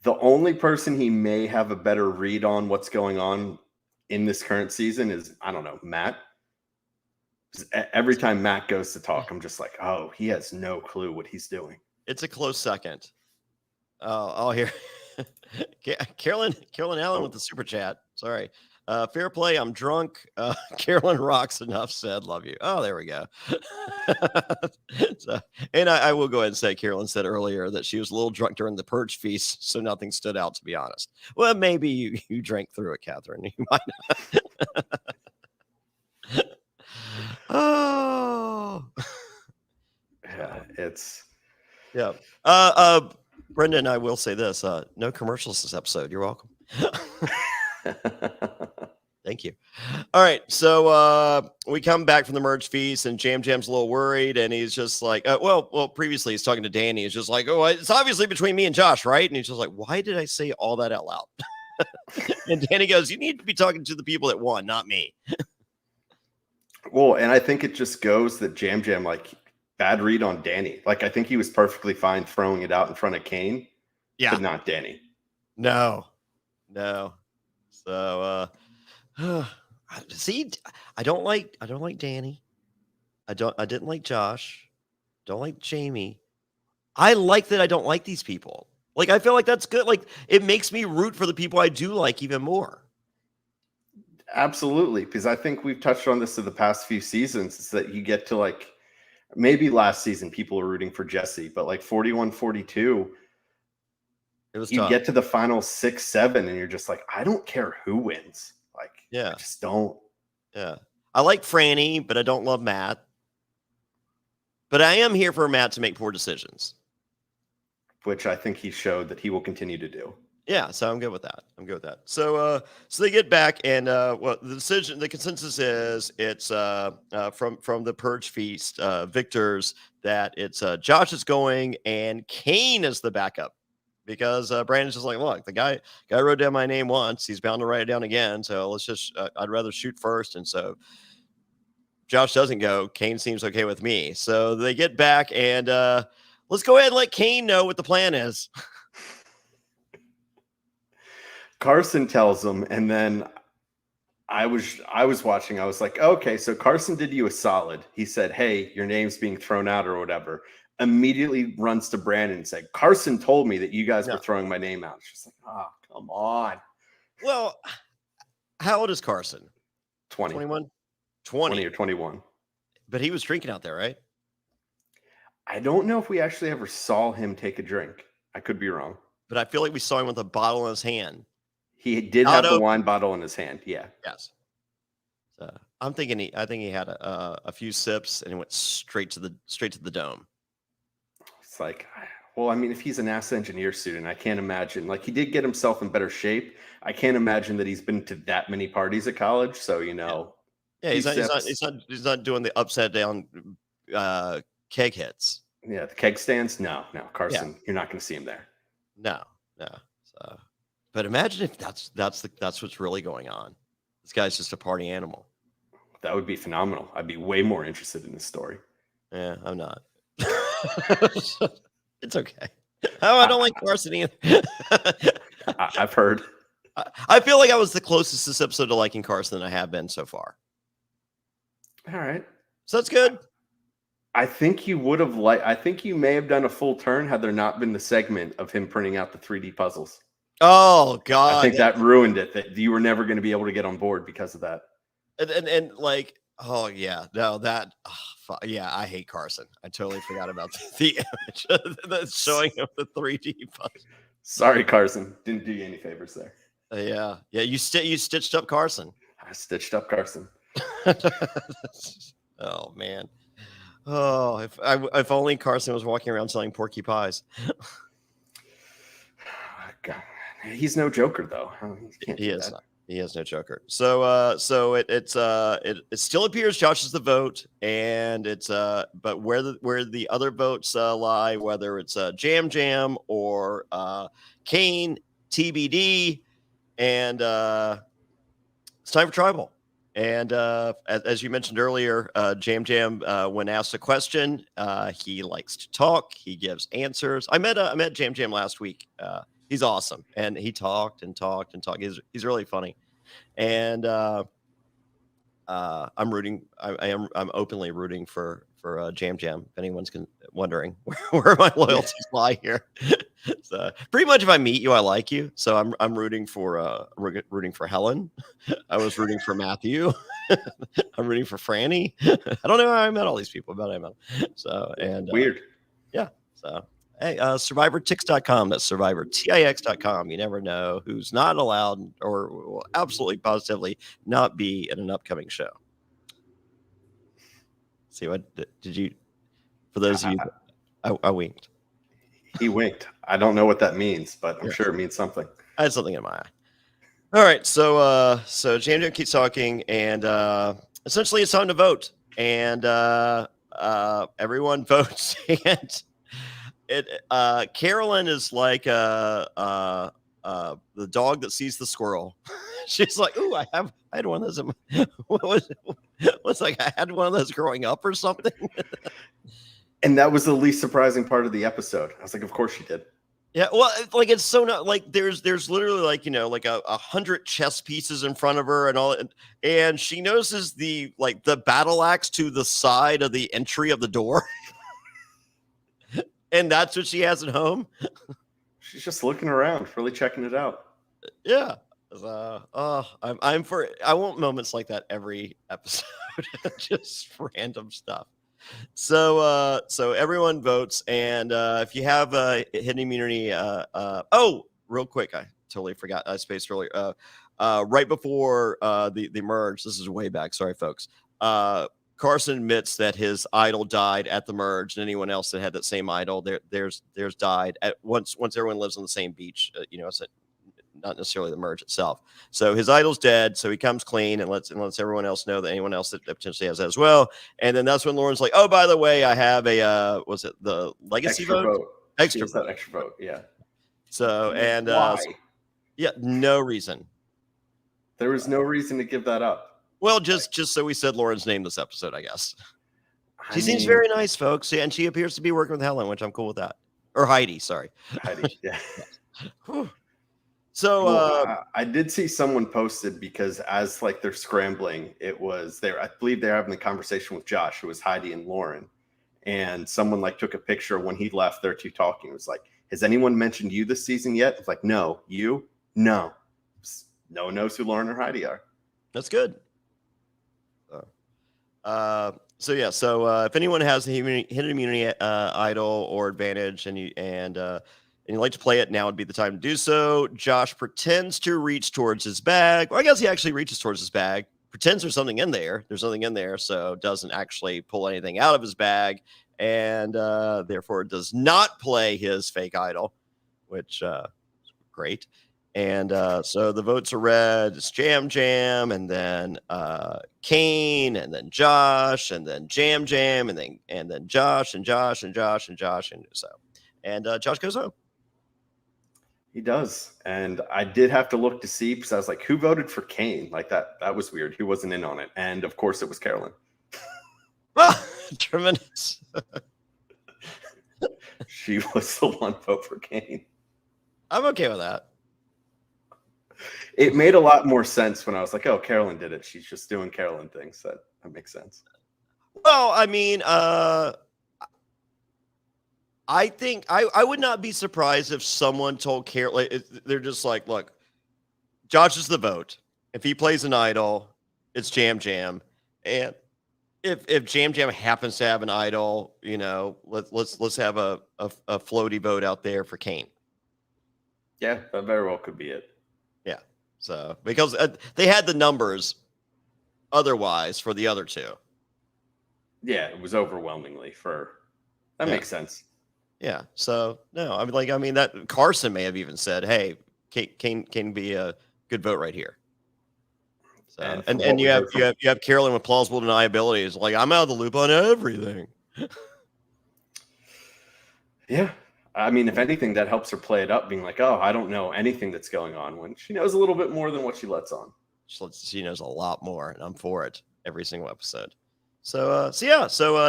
The only person he may have a better read on what's going on in this current season is, I don't know, Matt. Every time Matt goes to talk, I'm just like, oh, he has no clue what he's doing. It's a close second. I'll hear Carolyn Allen with the super chat. Sorry. Fairplay, I'm drunk. Carolyn rocks, enough said. Love you. Oh, there we go. And I will go ahead and say, Carolyn said earlier that she was a little drunk during the purge feast, so nothing stood out, to be honest. Well, maybe you drank through it, Catherine. You might not. Oh. Yeah, Brendan, I will say this, no commercials this episode. You're welcome. Thank you. All right, so we come back from the merge feast, and Jam Jam's a little worried, and he's just like, well, previously he's talking to Danny. He's just like, oh, it's obviously between me and Josh, right? And he's just like, why did I say all that out loud? And Danny goes, you need to be talking to the people that won, not me. Well, and I think it just goes that Jam Jam, like, bad read on Danny. Like, I think he was perfectly fine throwing it out in front of Kane, but not Danny. No. So, see, I don't like Danny. I didn't like Josh. Don't like Jamie. I like that I don't like these people. Like, I feel like that's good. Like, it makes me root for the people I do like even more. Absolutely, because I think we've touched on this in the past few seasons, is that you get to like maybe last season people were rooting for Jesse, but like 41-42, It was you tough. get to the final 6-7 and you're just like, I don't care who wins. Like, Yeah. I just don't. Yeah. I like Franny, but I don't love Matt. But I am here for Matt to make poor decisions. Which I think he showed that he will continue to do. Yeah, so I'm good with that. So they get back, and the consensus is it's from the Purge Feast, victors, that it's Josh is going and Kane is the backup, because Brandon's just like, look, the guy wrote down my name once, he's bound to write it down again, so let's just I'd rather shoot first, and so Josh doesn't go. Kane seems okay with me, so they get back, and let's go ahead and let Kane know what the plan is. Carson tells him, and then I was watching. I was like, okay, so Carson did you a solid. He said, hey, your name's being thrown out or whatever. Immediately runs to Brandon and said, Carson told me that you guys were throwing my name out. She's like, oh, come on. Well, how old is Carson? 20. 21? 20 or 21. But he was drinking out there, right? I don't know if we actually ever saw him take a drink. I could be wrong. But I feel like we saw him with a bottle in his hand. He did have the wine bottle in his hand. Yeah. Yes. So I think he had a few sips and he went straight to the dome. It's like, well, I mean, if he's a NASA engineer student, I can't imagine. Like, he did get himself in better shape. I can't imagine that he's been to that many parties at college. So, you know. Yeah, he's not doing the upside down keg hits. Yeah, the keg stands. No, Carson, You're not going to see him there. No. So, but imagine if that's what's really going on. This guy's just a party animal. That would be phenomenal. I'd be way more interested in this story. Yeah, I'm not. It's okay. Oh, I don't like Carson either. I've heard. I feel like I was the closest this episode to liking Carson than I have been so far. All right. So that's good. I think you would have I think you may have done a full turn had there not been the segment of him printing out the 3D puzzles. Oh God! I think that ruined it. That you were never going to be able to get on board because of that. And like, oh yeah, no, that, yeah, I hate Carson. I totally forgot about the image that's showing him the 3D puzzle. Sorry, Carson, didn't do you any favors there. Yeah. You stitched up Carson. I stitched up Carson. Oh man. Oh, if only Carson was walking around selling porky pies. God. He's no joker though. He is not. He has no joker. So it still appears Josh is the vote, and it's but where the other votes lie, whether it's Jam or Kane, TBD, and it's time for tribal. And as you mentioned earlier, Jam when asked a question, he likes to talk. He gives answers. I met Jam last week. He's awesome, and he talked and talked and talked. He's really funny, and I'm rooting. I'm openly rooting for Jam. If anyone's wondering where my loyalties lie here, so pretty much if I meet you, I like you. So I'm rooting for Helen. I was rooting for Matthew. I'm rooting for Franny. I don't know how I met all these people, but I met them. So and weird, yeah. So. Hey, survivortix.com. That's survivortix.com. You never know who's not allowed or will absolutely positively not be in an upcoming show. See, what did you, for those of you, I winked. He winked. I don't know what that means, but I'm sure it means something. I had something in my eye. All right. So Jam keeps talking, and essentially it's time to vote. And everyone votes. And Carolyn is like the dog that sees the squirrel. She's like, "Ooh, I had one of those." What's like I had one of those growing up or something. And that was the least surprising part of the episode. I was like, "Of course she did." Yeah, well, like it's so not like there's literally like like 100 chess pieces in front of her and all, and she notices the battle axe to the side of the entry of the door. And that's what she has at home. She's just looking around, really checking it out. Yeah. I want moments like that every episode, just random stuff. So everyone votes, and if you have hidden immunity, real quick, I totally forgot. I spaced earlier. Right before the merge, this is way back. Sorry, folks. Carson admits that his idol died at the merge, and anyone else that had that same idol, there's died at once everyone lives on the same beach. It's not necessarily the merge itself. So his idol's dead, so he comes clean and lets everyone else know that anyone else that potentially has that as well. And then that's when Lauren's like, "Oh, by the way, I have a was it the legacy vote? Extra vote. That extra vote, yeah. So and why? Yeah, no reason. There was no reason to give that up. Well, just so we said Lauren's name this episode, I guess. She seems very nice, folks, and she appears to be working with Helen, which I'm cool with that. Or Heidi, sorry. Heidi, yeah. So I did see someone posted, because as like they're scrambling, it was there. I believe they're having the conversation with Josh, who was Heidi and Lauren, and someone like took a picture when he left. They're two talking. It was like, "Has anyone mentioned you this season yet?" It's like, "No, you, no." No one knows who Lauren or Heidi are. That's good. So if anyone has a hidden immunity idol or advantage, and you'd like to play it, now would be the time to do so. Josh pretends to reach towards his bag. Well, I guess he actually reaches towards his bag, pretends there's something in there. There's nothing in there, so doesn't actually pull anything out of his bag, and therefore does not play his fake idol, which great. And so the votes are read. It's Jam, and then Kane, and then Josh, and then Jam, and then Josh, and Josh, and Josh, and Josh, and so. And Josh goes home. He does. And I did have to look to see, because I was like, who voted for Kane? Like that was weird. He wasn't in on it. And of course it was Carolyn. Tremendous. She was the one vote for Kane. I'm okay with that. It made a lot more sense when I was like, oh, Carolyn did it. She's just doing Carolyn things. That makes sense. Well, I mean, I think I would not be surprised if someone told Carolyn, they're just like, look, Josh is the vote. If he plays an idol, it's Jam. And if Jam happens to have an idol, let's have a floaty vote out there for Kane. Yeah, that very well could be it. Yeah. So because they had the numbers otherwise for the other two. Yeah, it was overwhelmingly that makes sense. Yeah. So no, I mean that Carson may have even said, "Hey, Kane can be a good vote right here." So and you have Carolyn with plausible deniability. It's like, I'm out of the loop on everything. Yeah. I mean, if anything, that helps her play it up, being like, oh, I don't know anything that's going on, when she knows a little bit more than what she lets on. She knows a lot more, and I'm for it every single episode. So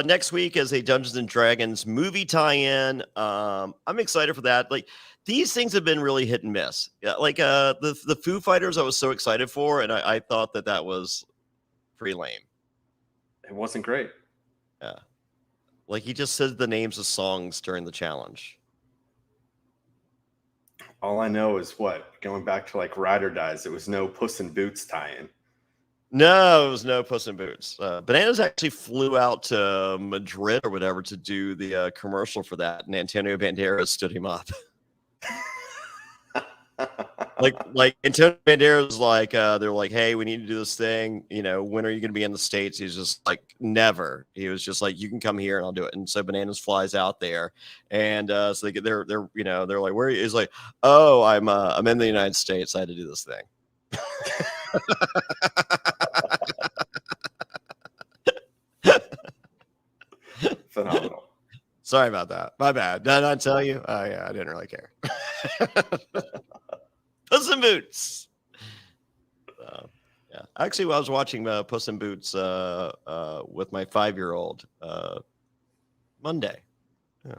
next week is a Dungeons and Dragons movie tie-in. I'm excited for that. Like, these things have been really hit and miss. Yeah, like the Foo Fighters, I was so excited for, and I thought that was pretty lame. It wasn't great. Yeah, like he just said the names of songs during the challenge. All I know is going back to like Ride or Dies, it was no Puss in Boots tie-in. No, it was no Puss in Boots. Bananas actually flew out to Madrid or whatever to do the commercial for that, and Antonio Banderas stood him up. like Antonio Banderas, they're like, hey, we need to do this thing. When are you going to be in the States? He's just like, never. He was just like, you can come here and I'll do it. And so Bananas flies out there, and so they're like, where? He's like, oh, I'm in the United States. I had to do this thing. Phenomenal. Sorry about that. My bad. Did I not tell you? Oh yeah, I didn't really care. Puss in Boots. Yeah, actually, I was watching Puss in Boots with my 5-year-old Monday. Yeah,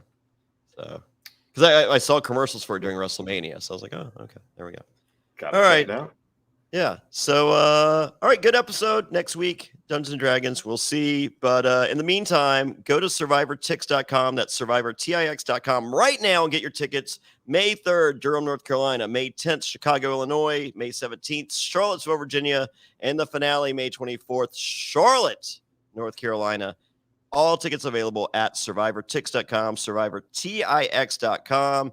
so because I saw commercials for it during WrestleMania, so I was like, oh, okay, there we go. All right. Yeah. So, all right, good episode next week. Dungeons and Dragons. We'll see. But in the meantime, go to survivortix.com. That's survivortix.com right now and get your tickets. May 3rd, Durham, North Carolina. May 10th, Chicago, Illinois. May 17th, Charlottesville, Virginia. And the finale, May 24th, Charlotte, North Carolina. All tickets available at survivortix.com, survivortix.com.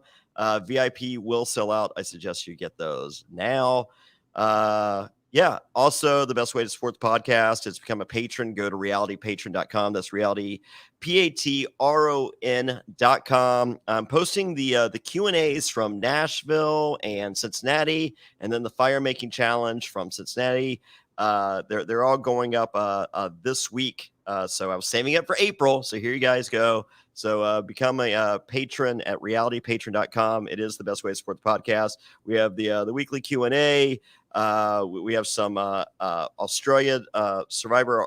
VIP will sell out. I suggest you get those now. Also the best way to support the podcast is become a patron. Go to realitypatron.com. That's realitypatron.com. I'm posting the Q&As from Nashville and Cincinnati, and then the fire making challenge from Cincinnati. They're all going up this week. So I was saving it for April. So here you guys go. So become a patron at realitypatron.com. It is the best way to support the podcast. We have the weekly Q&A. We have some Australian Survivor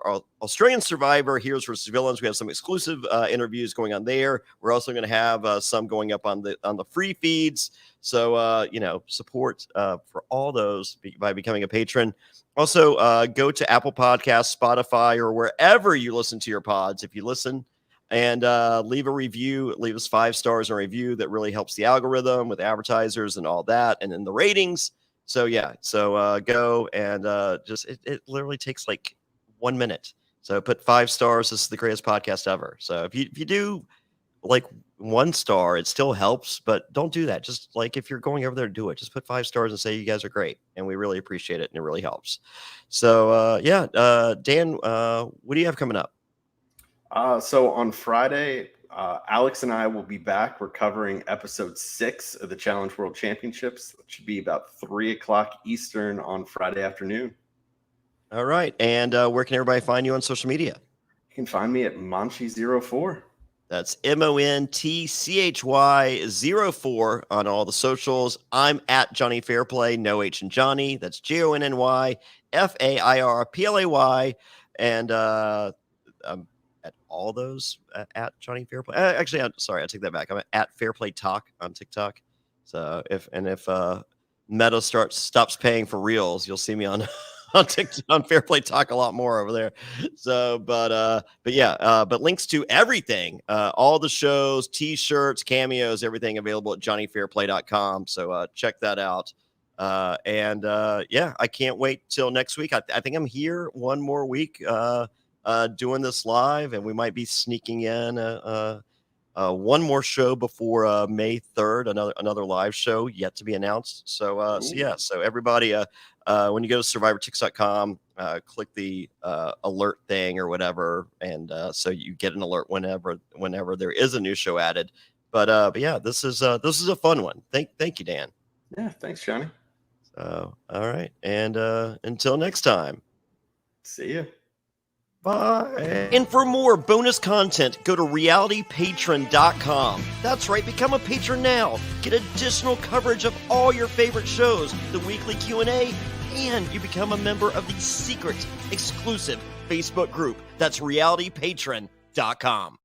Heroes versus Villains. We have some exclusive interviews going on there. We're also going to have some going up on the free feeds. So support for all those by becoming a patron. Also, go to Apple Podcasts, Spotify, or wherever you listen to your pods. If you listen, and leave a review, leave us 5 stars in a review. That really helps the algorithm with advertisers and all that, and then the ratings. So go and it literally takes like 1 minute. So put 5 stars. This is the greatest podcast ever. So if you do like 1 star, it still helps, but don't do that. Just like if you're going over there to do it, just put 5 stars and say you guys are great, and we really appreciate it, and it really helps. So Dan, what do you have coming up? So on Friday, Alex and I will be back. We're covering episode 6 of the Challenge World Championships. It should be about 3:00 Eastern on Friday afternoon. All right. And where can everybody find you on social media? You can find me at Monchy04. That's MONTCHY04 on all the socials. I'm at Jonny Fairplay, no H in Johnny. That's JONNY FAIRPLAY. And I'm at all those at Jonny Fairplay. Actually, I'm sorry, I take that back. I'm at Fairplay Talk on TikTok. So if Meta stops paying for reels, you'll see me on TikTok, on Fairplay Talk a lot more over there. So, but links to everything, all the shows, t-shirts, cameos, everything available at johnnyfairplay.com. So check that out. I can't wait till next week. I think I'm here one more week doing this live, and we might be sneaking in one more show before May 3rd, another live show yet to be announced. So everybody, when you go to survivortix.com, click the alert thing or whatever, and so you get an alert whenever there is a new show added. But this is a fun one. Thank you, Dan. Yeah, thanks, Johnny. So all right, and until next time, see ya. Bye. And for more bonus content, go to realitypatron.com. That's right, become a patron now. Get additional coverage of all your favorite shows, the weekly Q&A, and you become a member of the secret, exclusive Facebook group. That's realitypatron.com.